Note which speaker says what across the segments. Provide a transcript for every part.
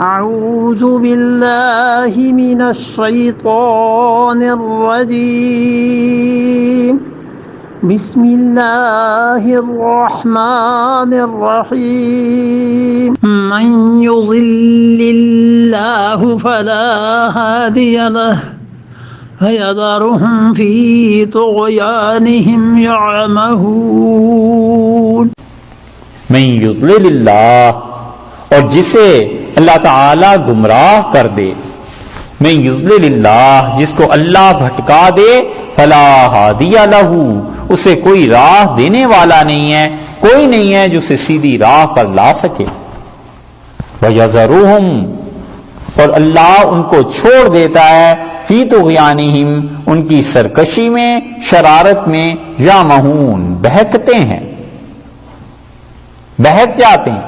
Speaker 1: أعوذ بالله من الشيطان الرجيم بسم الله الرحمن الرحيم من يضلل الله فلا هادي له فيذرهم في طغيانهم يعمهون
Speaker 2: من یضلل اللہ، اور جسے اللہ تعالی گمراہ کر دے، من یضلل اللہ، جس کو اللہ بھٹکا دے، فلا ہادی لہ، اسے کوئی راہ دینے والا نہیں ہے، کوئی نہیں ہے جو اسے سیدھی راہ پر لا سکے۔ وَيَذَرُهُمْ، اور اللہ ان کو چھوڑ دیتا ہے، فی طغیانہم، ان کی سرکشی میں، شرارت میں، یعمہون، بہکتے ہیں، بہک جاتے ہیں۔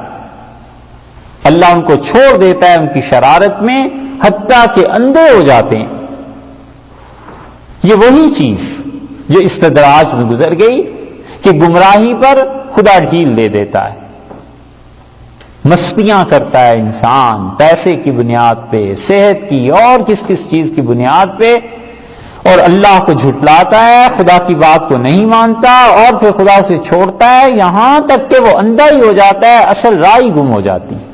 Speaker 2: اللہ ان کو چھوڑ دیتا ہے ان کی شرارت میں، حتیٰ کہ اندھے ہو جاتے ہیں۔ یہ وہی چیز جو استدراج میں گزر گئی کہ گمراہی پر خدا ڈھیل دے دیتا ہے، مستیاں کرتا ہے انسان پیسے کی بنیاد پہ، صحت کی اور کس کس چیز کی بنیاد پہ، اور اللہ کو جھٹلاتا ہے، خدا کی بات کو نہیں مانتا، اور پھر خدا اسے چھوڑتا ہے، یہاں تک کہ وہ اندھا ہی ہو جاتا ہے، اصل راہ ہی گم ہو جاتی ہے۔